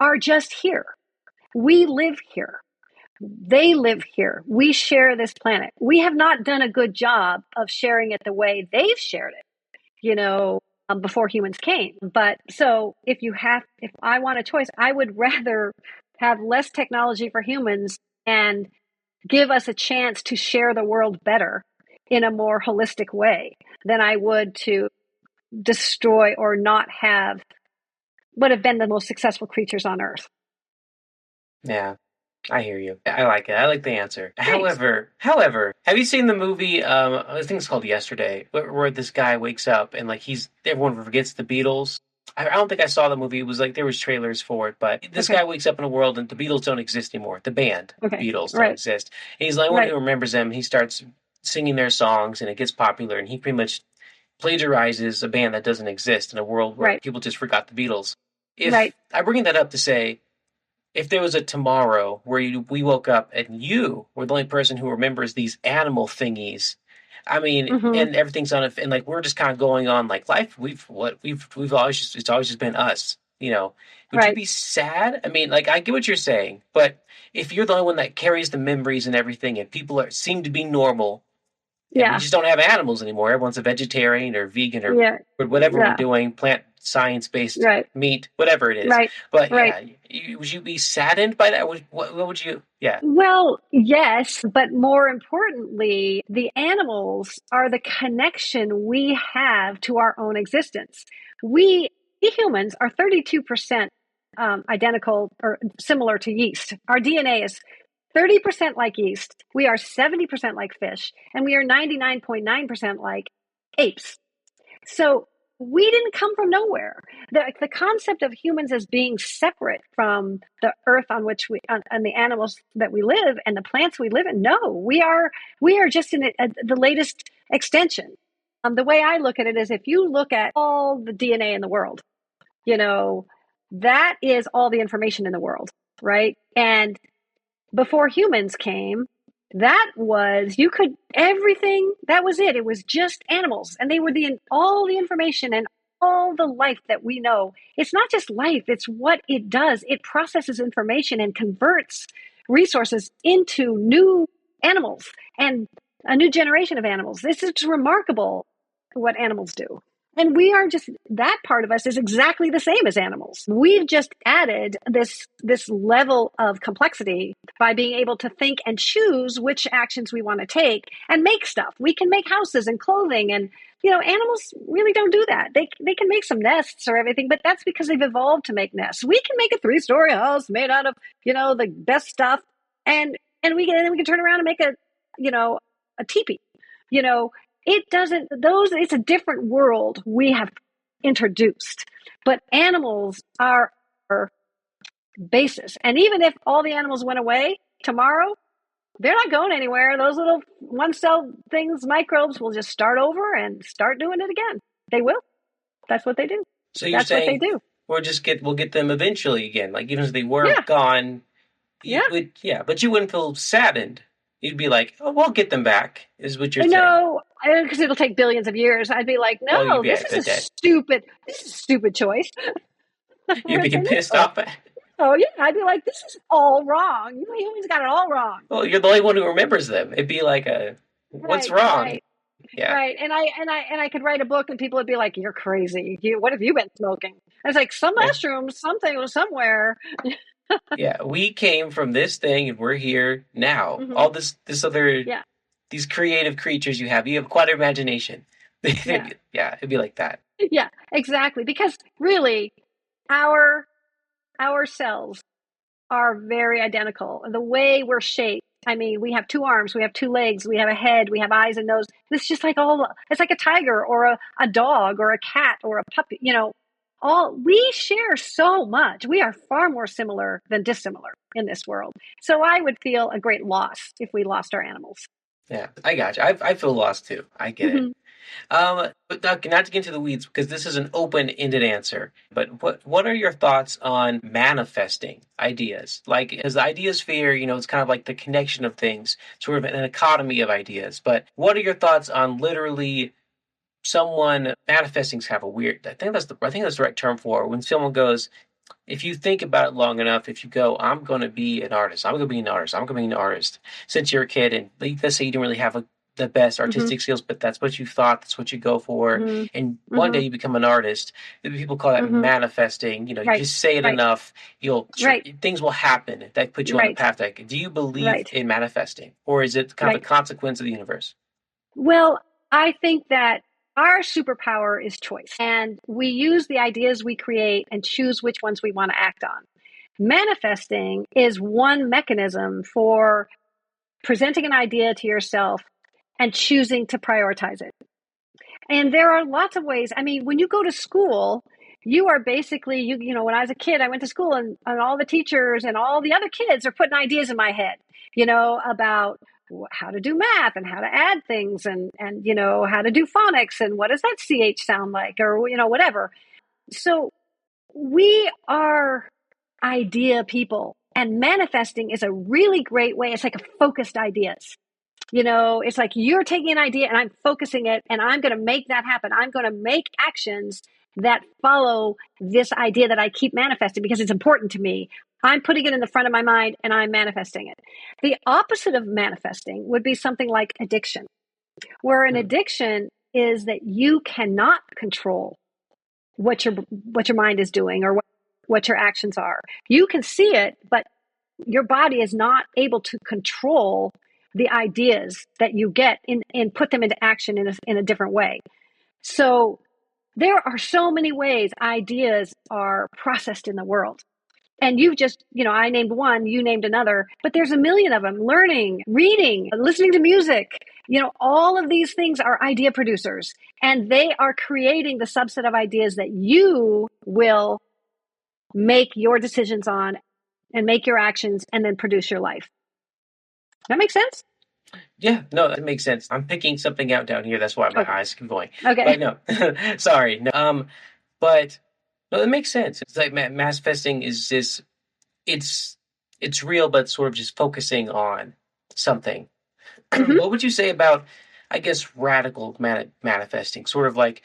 are just here. We live here. They live here. We share this planet. We have not done a good job of sharing it the way they've shared it, before humans came. But so if I want a choice, I would rather have less technology for humans and give us a chance to share the world better in a more holistic way than I would to destroy or not have what have been the most successful creatures on Earth. Yeah, I hear you. I like it. I like the answer. Thanks. However, have you seen the movie? I think it's called Yesterday, where this guy wakes up and everyone forgets the Beatles. I don't think I saw the movie. It was there was trailers for it, but this guy wakes up in a world and the Beatles don't exist anymore. The band, Beatles, don't exist. And he's the only one who remembers them. He starts singing their songs and it gets popular, and he pretty much plagiarizes a band that doesn't exist in a world where people just forgot the Beatles. I bring that up to say, if there was a tomorrow where we woke up and you were the only person who remembers these animal thingies, I mean, and everything's on it, and we're just kind of going on life. We've always it's always just been us, Would you be sad? I mean, I get what you're saying, but if you're the only one that carries the memories and everything, and people seem to be normal, and we just don't have animals anymore. Everyone's a vegetarian or vegan or whatever we're doing, plant science-based meat, whatever it is. But would you be saddened by that? What would you? Yeah. Well, yes, but more importantly, the animals are the connection we have to our own existence. We humans are 32% identical or similar to yeast. Our DNA is 30% like yeast, we are 70% like fish, and we are 99.9% like apes. So we didn't come from nowhere. The concept of humans as being separate from the earth on which and the animals that we live and the plants we live in, no, we are just in the latest extension. The way I look at it is, if you look at all the DNA in the world, that is all the information in the world, right? And before humans came, that was everything. That was it. It was just animals, and they were all the information and all the life that we know. It's not just life; it's what it does. It processes information and converts resources into new animals and a new generation of animals. This is remarkable what animals do. And we are just, that part of us is exactly the same as animals. We've just added this level of complexity by being able to think and choose which actions we want to take and make stuff. We can make houses and clothing, and animals really don't do that. They can make some nests or everything, but that's because they've evolved to make nests. We can make a 3-story house made out of the best stuff, and we can turn around and make a teepee. It's a different world we have introduced, but animals are our basis. And even if all the animals went away tomorrow, they're not going anywhere. Those little one-cell things, microbes, will just start over and start doing it again. They will. That's what they do. So you're saying what they do. We'll get them eventually again, even if they were gone. But you wouldn't feel saddened. You'd be like, "Oh, we'll get them back," is what you're saying. No, because it'll take billions of years. I'd be like, "No, this is a stupid choice." You'd be pissed off. Oh yeah, I'd be like, "This is all wrong. You humans got it all wrong." Well, you're the only one who remembers them. It'd be like what's wrong? Right. Yeah. Right. And I could write a book and people would be like, "You're crazy. What have you been smoking?" I was like, "Some mushrooms, something was somewhere." Yeah, we came from this thing and we're here now. All this other these creative creatures you have quite an imagination. It'd be like that. Yeah, exactly. Because really, our cells are very identical. The way we're shaped, I mean, we have two arms, we have two legs, we have a head, we have eyes and nose. It's just like it's like a tiger or a dog or a cat or a puppy, we share so much. We are far more similar than dissimilar in this world. So I would feel a great loss if we lost our animals. Yeah, I got you. I feel lost too. I get it. But not to get into the weeds, because this is an open-ended answer, but what are your thoughts on manifesting ideas? Like, as the Ideasphere, it's kind of like the connection of things, sort of an economy of ideas. But what are your thoughts on literally someone manifesting? Have a weird. I think that's the right term for it. When someone goes, if you think about it long enough, if you go, I'm going to be an artist, I'm going to be an artist, I'm going to be an artist. Since you're a kid, and let's say you didn't really have the best artistic skills, but that's what you thought, that's what you go for. And one day you become an artist. People call that manifesting. You just say it enough, things will happen that put you on the path. Do you believe in manifesting, or is it kind of a consequence of the universe? Well, I think that our superpower is choice, and we use the ideas we create and choose which ones we want to act on. Manifesting is one mechanism for presenting an idea to yourself and choosing to prioritize it. And there are lots of ways. I mean, when you go to school, you are basically, when I was a kid, I went to school and all the teachers and all the other kids are putting ideas in my head, about how to do math and how to add things and how to do phonics and what does that CH sound like, or, whatever. So we are idea people, and manifesting is a really great way. It's like a focused ideas. It's like you're taking an idea and I'm focusing it and I'm going to make that happen. I'm going to make actions that follow this idea that I keep manifesting because it's important to me. I'm putting it in the front of my mind and I'm manifesting it. The opposite of manifesting would be something like addiction, where an addiction is that you cannot control what your mind is doing or what your actions are. You can see it, but your body is not able to control the ideas that you get and put them into action in a different way. So there are so many ways ideas are processed in the world. And you've just, I named one, you named another, but there's a million of them. Learning, reading, listening to music, all of these things are idea producers, and they are creating the subset of ideas that you will make your decisions on and make your actions and then produce your life. That makes sense? Yeah, no, that makes sense. I'm picking something out down here. That's why my eyes keep going. Okay. But no, sorry. No, but no, it makes sense. It's like manifesting is just, it's real, but sort of just focusing on something. What would you say about, I guess, radical manifesting? Sort of like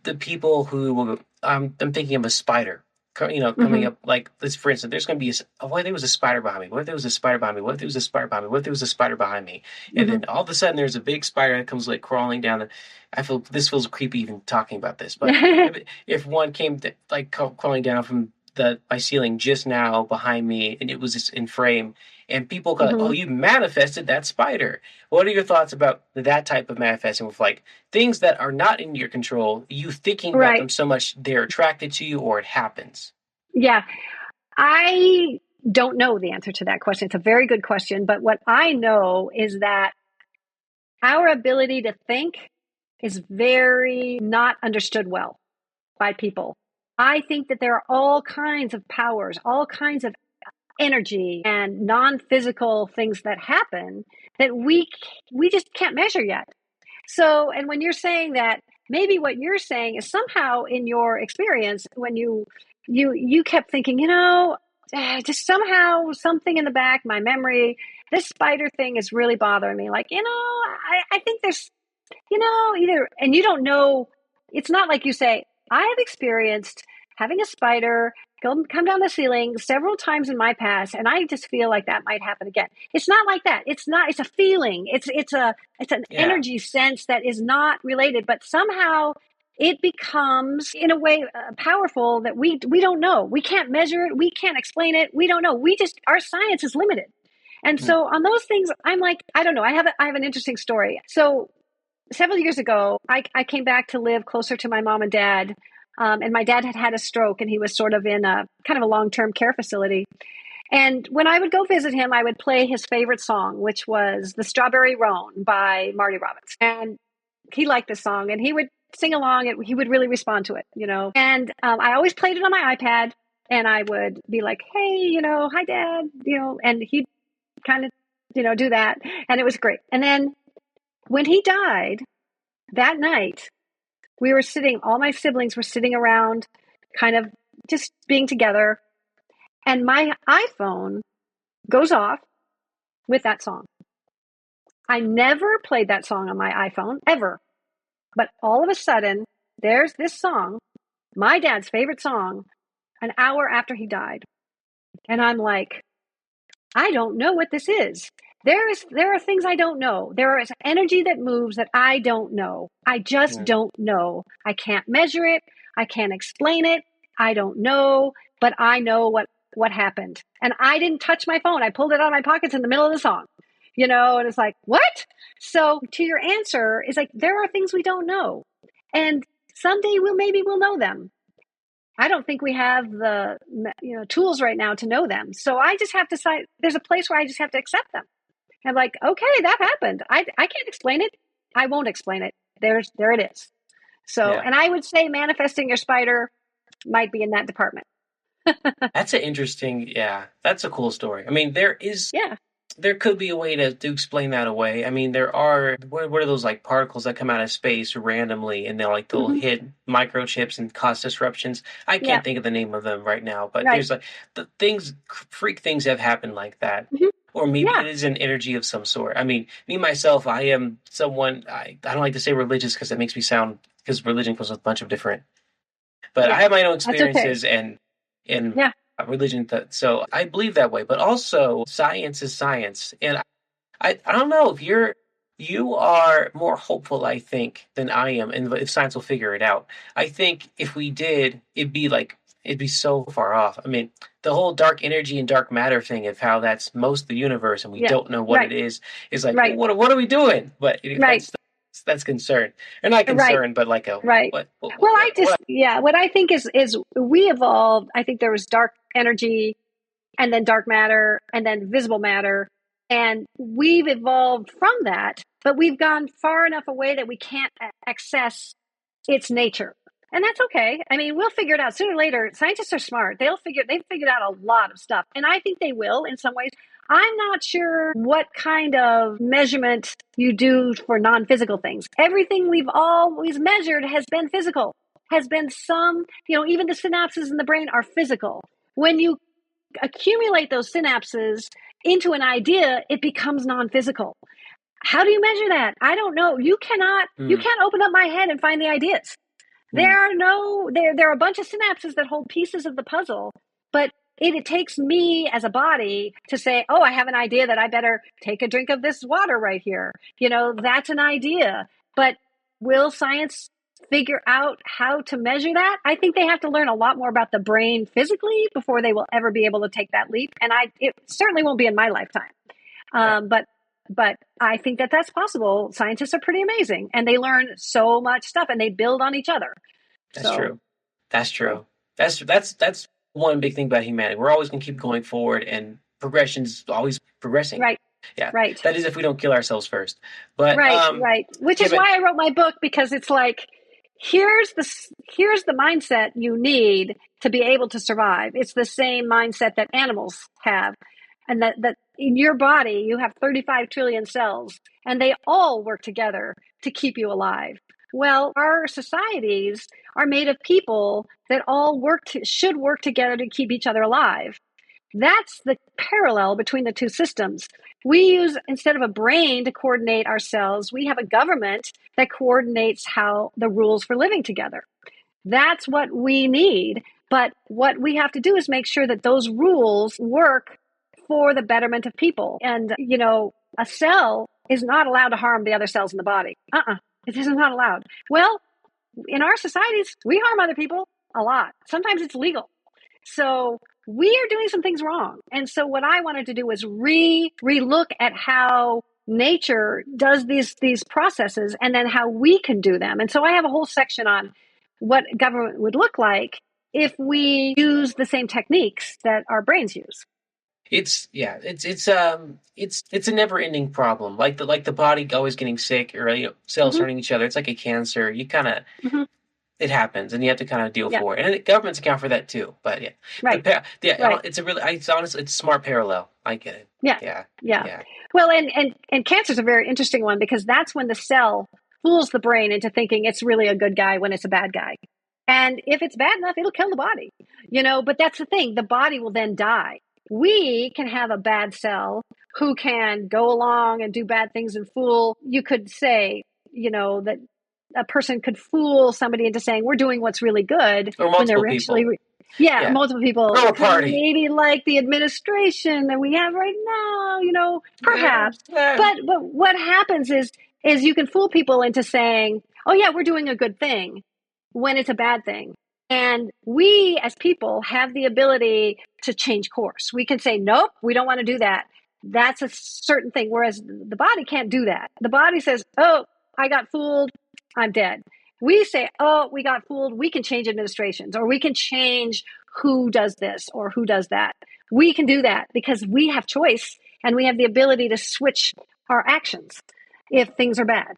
the people who, I'm thinking of a spider. Coming up, like, let's, for instance, there's going to be what if there was a spider behind me? What if there was a spider behind me? What if there was a spider behind me? What if there was a spider behind me? And then all of a sudden there's a big spider that comes like crawling down. This feels creepy even talking about this, but if one came crawling down from my ceiling just now behind me, and it was just in frame, and people go, "Oh, you manifested that spider." What are your thoughts about that type of manifesting with like things that are not in your control? You thinking about them so much they're attracted to you, or it happens? Yeah, I don't know the answer to that question. It's a very good question, but what I know is that our ability to think is very not understood well by people. I think that there are all kinds of powers, all kinds of energy and non-physical things that happen that we just can't measure yet. So, and when you're saying that, maybe what you're saying is somehow in your experience, when you kept thinking, just somehow something in the back, my memory, this spider thing is really bothering me. Like, I think there's, either, and you don't know, it's not like you say, I have experienced having a spider come down the ceiling several times in my past, and I just feel like that might happen again. It's not like that. It's not. It's a feeling. It's an energy sense that is not related, but somehow it becomes, in a way, powerful that we don't know. We can't measure it. We can't explain it. We don't know. Our science is limited, and so on those things, I'm like, I don't know. I have an interesting story. So several years ago, I came back to live closer to my mom and dad. And my dad had a stroke, and he was sort of in a kind of a long-term care facility. And when I would go visit him, I would play his favorite song, which was The Strawberry Roan by Marty Robbins. And he liked the song and he would sing along and he would really respond to it, And I always played it on my iPad and I would be like, hey, hi, Dad, and he'd kind of, do that. And it was great. And then when he died that night, all my siblings were sitting around kind of just being together. And my iPhone goes off with that song. I never played that song on my iPhone, ever. But all of a sudden, there's this song, my dad's favorite song, an hour after he died. And I'm like, I don't know what this is. There are things I don't know. There is energy that moves that I don't know. I just don't know. I can't measure it. I can't explain it. I don't know, but I know what happened. And I didn't touch my phone. I pulled it out of my pockets in the middle of the song, and it's like, what? So to your answer is like, there are things we don't know. And someday maybe we'll know them. I don't think we have the tools right now to know them. So I just have to say, there's a place where I just have to accept them. I'm like, okay, that happened. I can't explain it. I won't explain it. There it is. So, And I would say manifesting your spider might be in that department. That's that's a cool story. I mean, there could be a way to explain that away. I mean, there are, what are those like particles that come out of space randomly and they'll hit microchips and cause disruptions. I can't think of the name of them right now, but there's like freak things have happened like that. Or maybe it is an energy of some sort. I mean, me, myself, I am someone, I don't like to say religious because it makes me sound, because religion comes with a bunch of different, but I have my own experiences and religion. So I believe that way, but also science is science. And I don't know if you are more hopeful, I think, than I am. And if science will figure it out, I think if we did, it'd be so far off. I mean, the whole dark energy and dark matter thing of how that's most of the universe and we don't know what it is like, well, what are we doing? But that's concern. Or not concern, but like a... what I think is we evolved. I think there was dark energy and then dark matter and then visible matter. And we've evolved from that, but we've gone far enough away that we can't access its nature. And that's okay. I mean, we'll figure it out sooner or later. Scientists are smart. They've figured out a lot of stuff. And I think they will in some ways. I'm not sure what kind of measurement you do for non-physical things. Everything we've always measured has been physical, has been even the synapses in the brain are physical. When you accumulate those synapses into an idea, it becomes non-physical. How do you measure that? I don't know. You can't open up my head and find the ideas. There are a bunch of synapses that hold pieces of the puzzle, but it takes me as a body to say, oh, I have an idea that I better take a drink of this water right here. That's an idea. But will science figure out how to measure that? I think they have to learn a lot more about the brain physically before they will ever be able to take that leap. And it certainly won't be in my lifetime. But I think that that's possible. Scientists are pretty amazing and they learn so much stuff and they build on each other. That's true. That's one big thing about humanity. We're always going to keep going forward and progression's always progressing. Right. Yeah. Right. That is if we don't kill ourselves first. But right. Which is why I wrote my book, because it's like, here's the mindset you need to be able to survive. It's the same mindset that animals have. And that in your body, you have 35 trillion cells, and they all work together to keep you alive. Well, our societies are made of people that all should work together to keep each other alive. That's the parallel between the two systems. We use, instead of a brain to coordinate ourselves, we have a government that coordinates how the rules for living together. That's what we need. But what we have to do is make sure that those rules work for the betterment of people. And, a cell is not allowed to harm the other cells in the body. It is not allowed. Well, in our societies, we harm other people a lot. Sometimes it's legal. So we are doing some things wrong. And so what I wanted to do was re-look at how nature does these processes and then how we can do them. And so I have a whole section on what government would look like if we use the same techniques that our brains use. It's a never ending problem. Like the body always getting sick, or cells Mm-hmm. hurting each other. It's like a cancer. You kind of Mm-hmm. it happens, and you have to kind of deal Yeah. for it. And the governments account for that too. But yeah, Right. Right. it's a really, it's honestly, it's a smart parallel. I get it. Yeah. Yeah, Yeah. yeah. Well, and cancer is a very interesting one because that's when the cell fools the brain into thinking it's really a good guy when it's a bad guy. And if it's bad enough, it'll kill the body, but that's the thing. The body will then die. We can have a bad cell who can go along and do bad things and fool. You could say, that a person could fool somebody into saying we're doing what's really good Or when they're multiple actually, people. yeah, Yeah. multiple people Throw a kind of party. maybe like the administration that we have right now, perhaps. Yeah. But what happens is you can fool people into saying, oh yeah, we're doing a good thing when it's a bad thing. And we as people have the ability to change course. We can say, nope, we don't want to do that. That's a certain thing. Whereas the body can't do that. The body says, oh, I got fooled. I'm dead. We say, oh, we got fooled. We can change administrations, or we can change who does this or who does that. We can do that because we have choice and we have the ability to switch our actions if things are bad.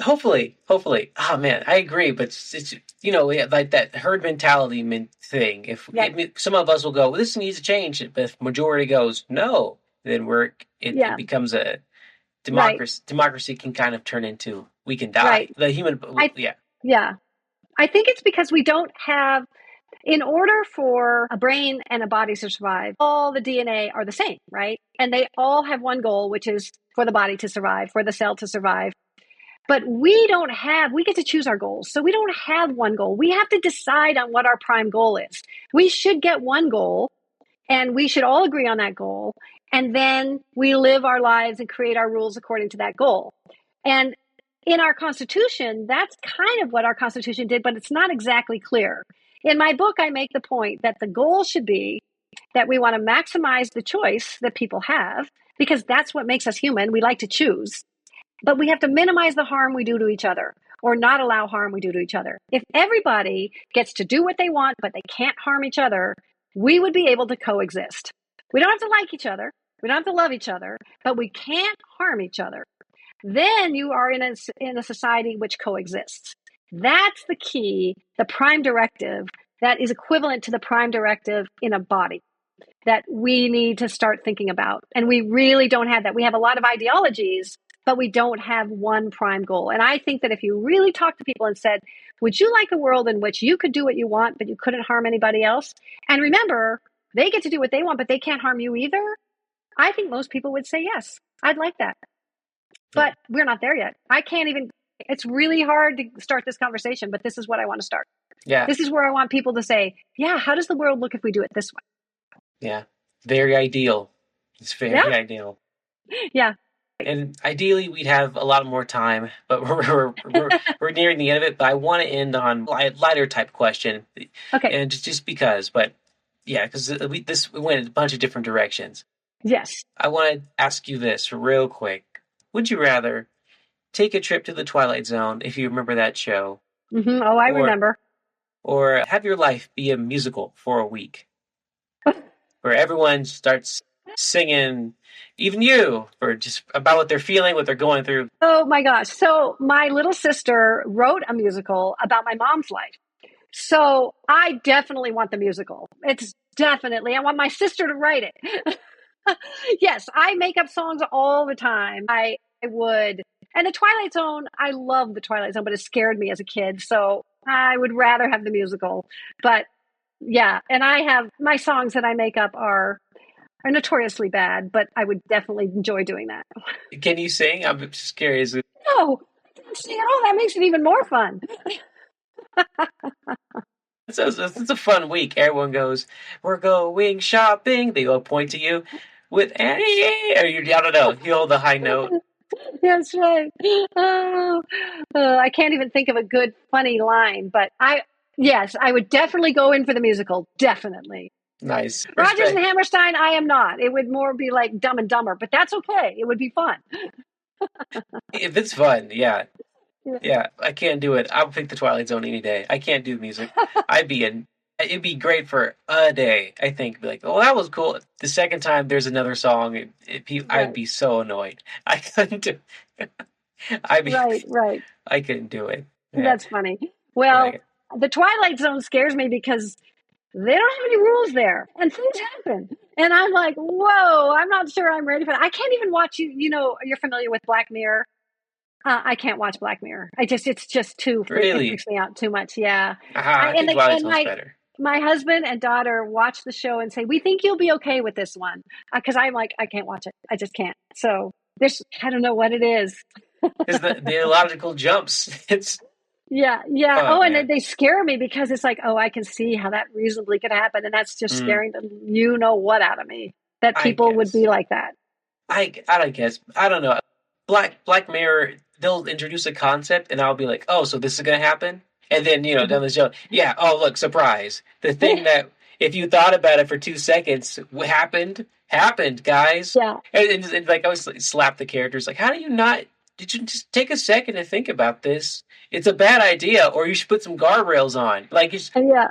Hopefully. Oh man, I agree, but it's like that herd mentality thing. If some of us will go, well, this needs to change, but if majority goes no, then it becomes a democracy. Right. Democracy can kind of turn into we can die. Right. The human, yeah. I think it's because we don't have. In order for a brain and a body to survive, all the DNA are the same, right? And they all have one goal, which is for the body to survive, for the cell to survive. But we get to choose our goals. So we don't have one goal. We have to decide on what our prime goal is. We should get one goal and we should all agree on that goal. And then we live our lives and create our rules according to that goal. And in our Constitution, that's kind of what our Constitution did, but it's not exactly clear. In my book, I make the point that the goal should be that we want to maximize the choice that people have because that's what makes us human. We like to choose. But we have to minimize the harm we do to each other or not allow harm we do to each other. If everybody gets to do what they want, but they can't harm each other, we would be able to coexist. We don't have to like each other. We don't have to love each other, but we can't harm each other. Then you are in a society which coexists. That's the key, the prime directive that is equivalent to the prime directive in a body that we need to start thinking about. And we really don't have that. We have a lot of ideologies, but we don't have one prime goal. And I think that if you really talk to people and said, would you like a world in which you could do what you want, but you couldn't harm anybody else? And remember, they get to do what they want, but they can't harm you either. I think most people would say, yes, I'd like that. But we're not there yet. It's really hard to start this conversation, but this is what I want to start. Yeah. This is where I want people to say, yeah, how does the world look if we do it this way? Yeah. Very ideal. It's very ideal. Yeah. And ideally, we'd have a lot more time, but we're nearing the end of it. But I want to end on a lighter type question. Okay. And just because, but yeah, because we went in a bunch of different directions. Yes. I want to ask you this real quick. Would you rather take a trip to the Twilight Zone, if you remember that show? Mm-hmm. Oh, I remember. Or have your life be a musical for a week, where everyone starts singing, even you, or just about what they're feeling, what they're going through. Oh my gosh. So my little sister wrote a musical about my mom's life. So I definitely want the musical. I want my sister to write it. Yes, I make up songs all the time. I would. And the Twilight Zone, I love the Twilight Zone, but it scared me as a kid. So I would rather have the musical. But yeah, and I have my songs that I make up are notoriously bad, but I would definitely enjoy doing that. Can you sing? I'm just curious. No, I can't sing at all. That makes it even more fun. It's a fun week. Everyone goes, we're going shopping. They go point to you with Annie. Or I don't know. You hold the high note. That's right. I can't even think of a good, funny line, but I would definitely go in for the musical. Definitely. Nice. Rodgers and Hammerstein, I am not. It would more be like Dumb and Dumber, but that's okay. It would be fun. If it's fun, yeah. Yeah, I can't do it. I'll pick the Twilight Zone any day. I can't do music. I'd be in It'd be great for a day, I think. Be like, oh, that was cool. The second time there's another song, I'd be so annoyed. I couldn't do. I'd be. Right. I couldn't do it. Yeah. That's funny. Well, the Twilight Zone scares me because they don't have any rules there, and things happen. And I'm like, whoa, I'm not sure I'm ready for that. I can't even watch you're familiar with Black Mirror. I can't watch Black Mirror. It's just too, Really? It freaks me out too much. Yeah. I think Twilight Zone's better. My husband and daughter watch the show and say, we think you'll be okay with this one. Because I'm like, I can't watch it. I just can't. So I don't know what it is. It's the illogical jumps. It's Yeah. And they scare me because it's like, I can see how that reasonably could happen, and that's just scaring the what out of me, that people would be like that. I guess I don't know. Black Mirror, they'll introduce a concept, and I'll be like, oh, so this is gonna happen, and then down the show, yeah, oh look, surprise! The thing that if you thought about it for 2 seconds, happened, guys. Yeah, and like I was slap the characters, like, how do you not? Did you just take a second to think about this? It's a bad idea, or you should put some guardrails on. Like,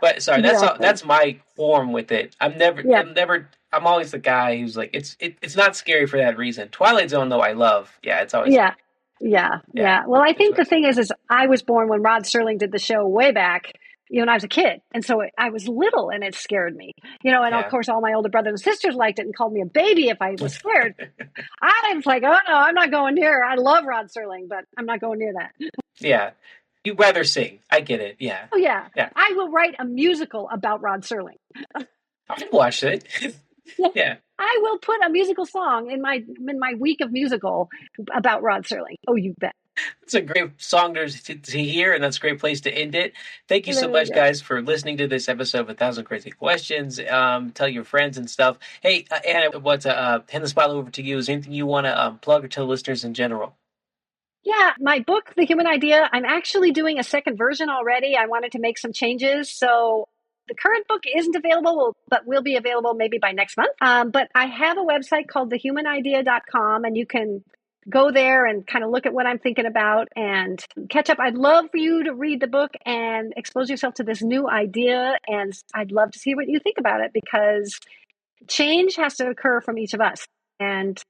but sorry, that's my form with it. I'm always the guy who's like, it's not scary for that reason. Twilight Zone, though, I love. Yeah, it's always. Yeah. Well, I think the thing is I was born when Rod Serling did the show way back, when I was a kid. And so I was little and it scared me, and of course all my older brothers and sisters liked it and called me a baby if I was scared. I was like, oh no, I'm not going near. I love Rod Serling, but I'm not going near that. Yeah. You'd rather sing. I get it. Yeah. Oh yeah. I will write a musical about Rod Serling. I'd watch it. Yeah. I will put a musical song in my week of musical about Rod Serling. Oh, you bet. It's a great song to hear, and that's a great place to end it. Thank you so much, guys, for listening to this episode of 1,000 Crazy Questions. Tell your friends and stuff. Hey, Anna, hand the spotlight over to you. Is there anything you want to plug or tell listeners in general? Yeah, my book, The Human Idea, I'm actually doing a second version already. I wanted to make some changes, so the current book isn't available, but will be available maybe by next month. But I have a website called thehumanidea.com, and you can go there and kind of look at what I'm thinking about and catch up. I'd love for you to read the book and expose yourself to this new idea, and I'd love to see what you think about it, because change has to occur from each of us. And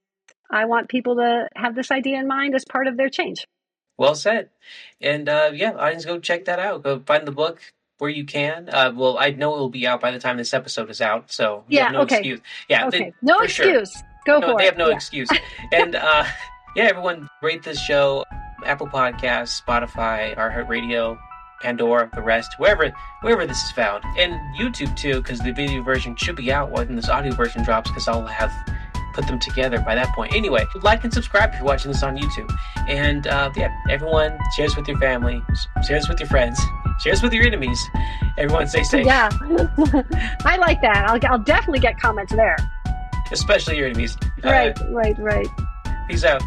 I want people to have this idea in mind as part of their change. Well said. And audience, go check that out. Go find the book where you can. Well, I know it will be out by the time this episode is out, so you have no excuse. Yeah, okay. No excuse. Sure. Go for it. They have no excuse. And everyone rate this show, Apple Podcasts, Spotify, iHeartRadio, Pandora, the rest, wherever this is found. And YouTube too, because the video version should be out when this audio version drops, because I'll have put them together by that point. Anyway, like and subscribe if you're watching this on YouTube. And everyone, share this with your family, share this with your friends, share this with your enemies. Everyone stay safe. Yeah, I like that. I'll definitely get comments there. Especially your enemies. Right. Peace out.